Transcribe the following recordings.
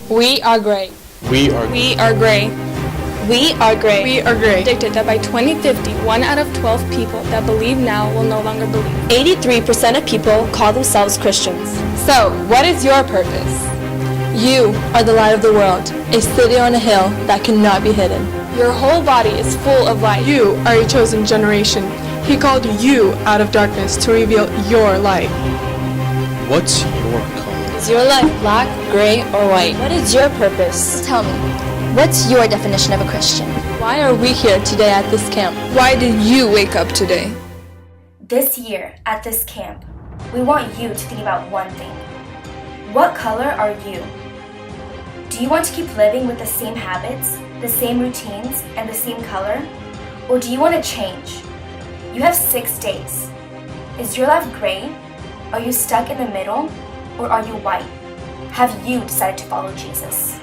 We are gray. We are We are gray. We are gray. We are gray. Predicted that by 2050, 1 out of 12 people that believe now will no longer believe. 83% of people call themselves Christians. So, what is your purpose? You are the light of the world, a city on a hill that cannot be hidden. Your whole body is full of light. You are a chosen generation. He called you out of darkness to reveal your light. What's your color? Is your life black, gray, or white? What is your purpose? Tell me, what's your definition of a Christian? Why are we here today at this camp? Why did you wake up today? This year, at this camp, we want you to think about one thing. What color are you? Do you want to keep living with the same habits, the same routines, and the same color? Or do you want to change? You have 6 days. Is your life gray? Are you stuck in the middle? Or are you white? Have you decided to follow Jesus?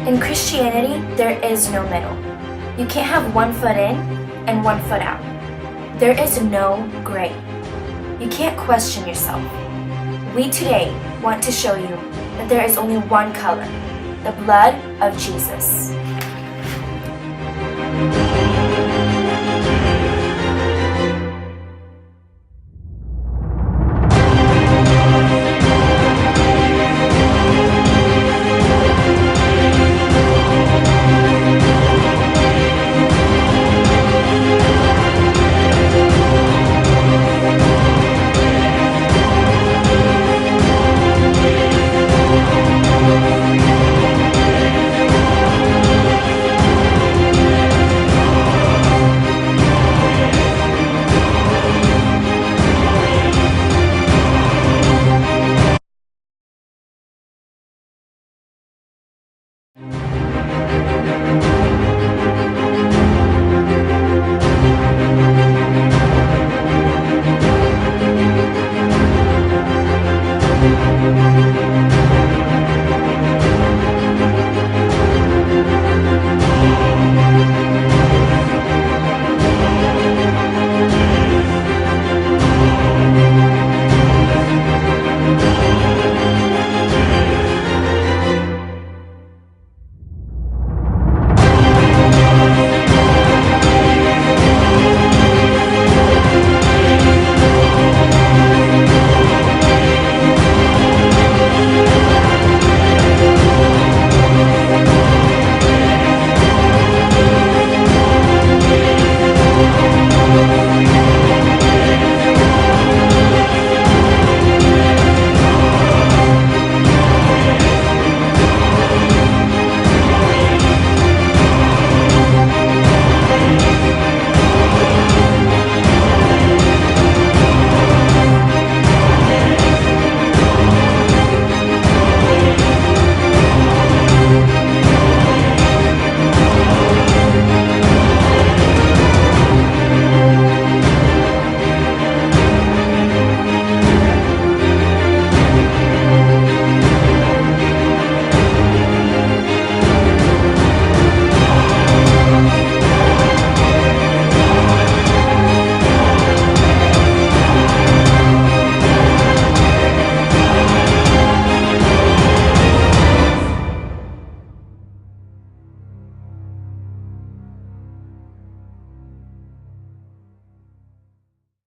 In Christianity, there is no middle. You can't have 1 foot in and 1 foot out. There is no gray. You can't question yourself. We today want to show you that there is only one color, the blood of Jesus.